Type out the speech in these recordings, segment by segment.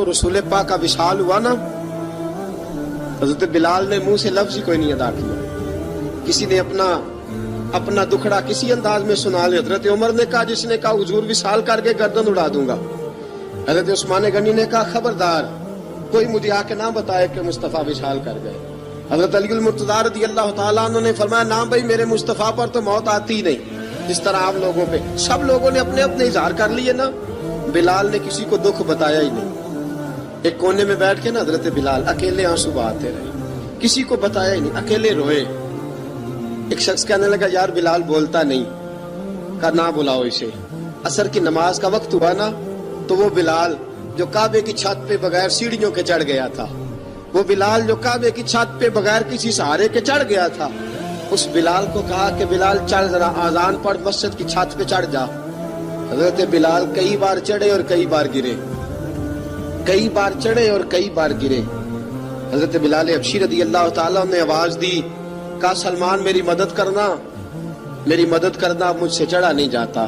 رسول پاک کا وصال ہوا نا، حضرت بلال نے منہ سے لفظ ہی کوئی نہیں ادا کیا. کسی نے اپنا دکھڑا کسی انداز میں سنا لے. حضرت عمر نے کہا، جس نے کہا حضور وصال کر کے گردن اڑا دوں گا. حضرت عثمان غنی نے کہا، خبردار کوئی مجھے آ کے نہ بتائے کہ مصطفیٰ وصال کر گئے. حضرت علی المرتضیٰ رضی اللہ تعالیٰ عنہ نے فرمایا، نہ بھائی میرے مصطفیٰ پر تو موت آتی ہی نہیں جس طرح آپ لوگوں پہ. سب لوگوں نے اپنے اپنے اظہار کر لیے نا، بلال نے کسی کو دکھ بتایا ہی نہیں. ایک کونے میں بیٹھ کے نا حضرت بلال اکیلے آنسو بہاتے رہے، کسی کو بتایا ہی نہیں، اکیلے روئے. ایک شخص کہنے لگا، یار بلال بولتا نہیں. کہا نہ بلاؤ اسے. عصر کی نماز کا وقت ہوا نا، تو وہ بلال جو کعبے کی چھت پہ بغیر سیڑھیوں کے چڑھ گیا تھا، وہ بلال جو کعبے کی چھت پہ بغیر کسی سہارے کے چڑھ گیا تھا، اس بلال کو کہا کہ بلال چڑھ ذرا، آذان پڑھ، مسجد کی چھت پہ چڑھ جا. حضرت بلال کئی بار چڑھے اور کئی بار گرے، کئی بار چڑھے اور کئی بار گرے. حضرت بلال حبشی رضی اللہ تعالیٰ نے آواز دی، کہا سلمان میری مدد کرنا، میری مدد کرنا. اب مجھ سے چڑھا نہیں جاتا،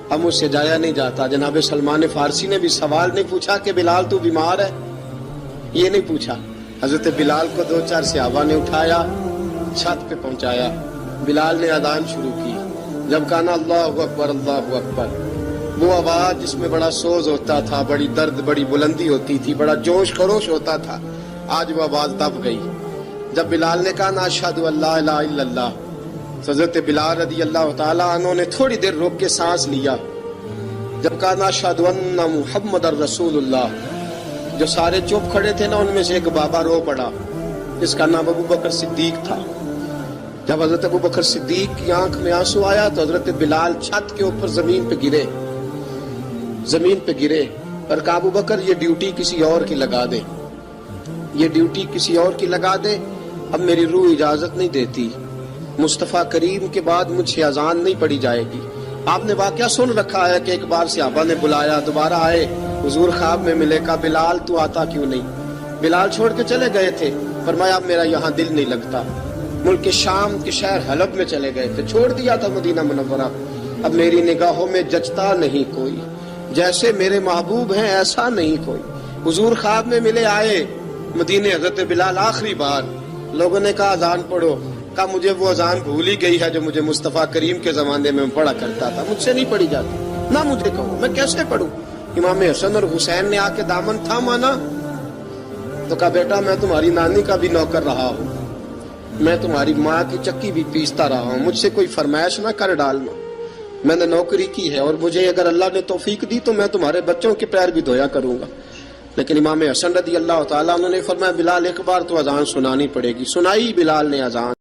اب مجھ سے جایا نہیں جاتا. جناب سلمان فارسی نے بھی سوال نہیں پوچھا کہ بلال تو بیمار ہے، یہ نہیں پوچھا. حضرت بلال کو 2-4 صحابہ نے اٹھایا، چھت پہ پہنچایا. بلال نے اذان شروع کی. جب کہا نا اللہ اکبر اللہ اکبر، وہ آواز جس میں بڑا سوز ہوتا تھا، بڑی درد، بڑی بلندی ہوتی تھی، بڑا جوش خروش ہوتا تھا، آج وہ آواز دب گئی. جب بلال نے کہا نا اشہد ان لا الہ الا اللہ، حضرت بلال رضی اللہ تعالیٰ عنہ نے تھوڑی دیر روک کے سانس لیا. جب کہا نا اشہد ان محمد الرسول اللہ، جو سارے چپ کھڑے تھے نا، ان میں سے ایک بابا رو پڑا، اس کا نام ابو بکر صدیق تھا. جب حضرت ابو بکر صدیق کی آنکھ میں آنسو آیا تو حضرت بلال چھت کے اوپر زمین پہ گرے، زمین پہ گرے اور کہا ابو بکر یہ ڈیوٹی کسی اور کی لگا دے، یہ ڈیوٹی کسی اور کی لگا دے، اب میری روح اجازت نہیں دیتی، مصطفیٰ کریم کے بعد مجھ سے اذان نہیں پڑی جائے گی. آپ نے واقعہ سن رکھا ہے کہ ایک بار صحابہ نے بلایا، دوبارہ آئے، حضور خواب میں ملے. کہا بلال تو آتا کیوں نہیں؟ بلال چھوڑ کے چلے گئے تھے. فرمایا اب میرا یہاں دل نہیں لگتا. ملک شام کے شہر حلب میں چلے گئے تھے، چھوڑ دیا تھا مدینہ منورہ. اب میری نگاہوں میں جچتا نہیں کوئی، جیسے میرے محبوب ہیں ایسا نہیں کوئی. حضور خواب میں ملے، آئے مدینے. حضرت بلال آخری بار، لوگوں نے کہا اذان پڑھو. کہا مجھے وہ اذان بھول ہی گئی ہے جو مجھے مصطفیٰ کریم کے زمانے میں پڑھا کرتا تھا، مجھ سے نہیں پڑھی جاتی. نہ مجھے کہو، میں کیسے پڑھوں؟ امام حسن اور حسین نے آ کے دامن تھاما نا، تو کہا بیٹا میں تمہاری نانی کا بھی نوکر رہا ہوں، میں تمہاری ماں کی چکی بھی پیستا رہا ہوں، مجھ سے کوئی فرمائش نہ کر ڈالنا. میں نے نوکری کی ہے اور مجھے اگر اللہ نے توفیق دی تو میں تمہارے بچوں کے پیر بھی دھویا کروں گا. لیکن امام حسن رضی اللہ تعالیٰ عنہ نے فرمایا بلال ایک بار تو اذان سنانی پڑے گی. سنائی بلال نے اذان.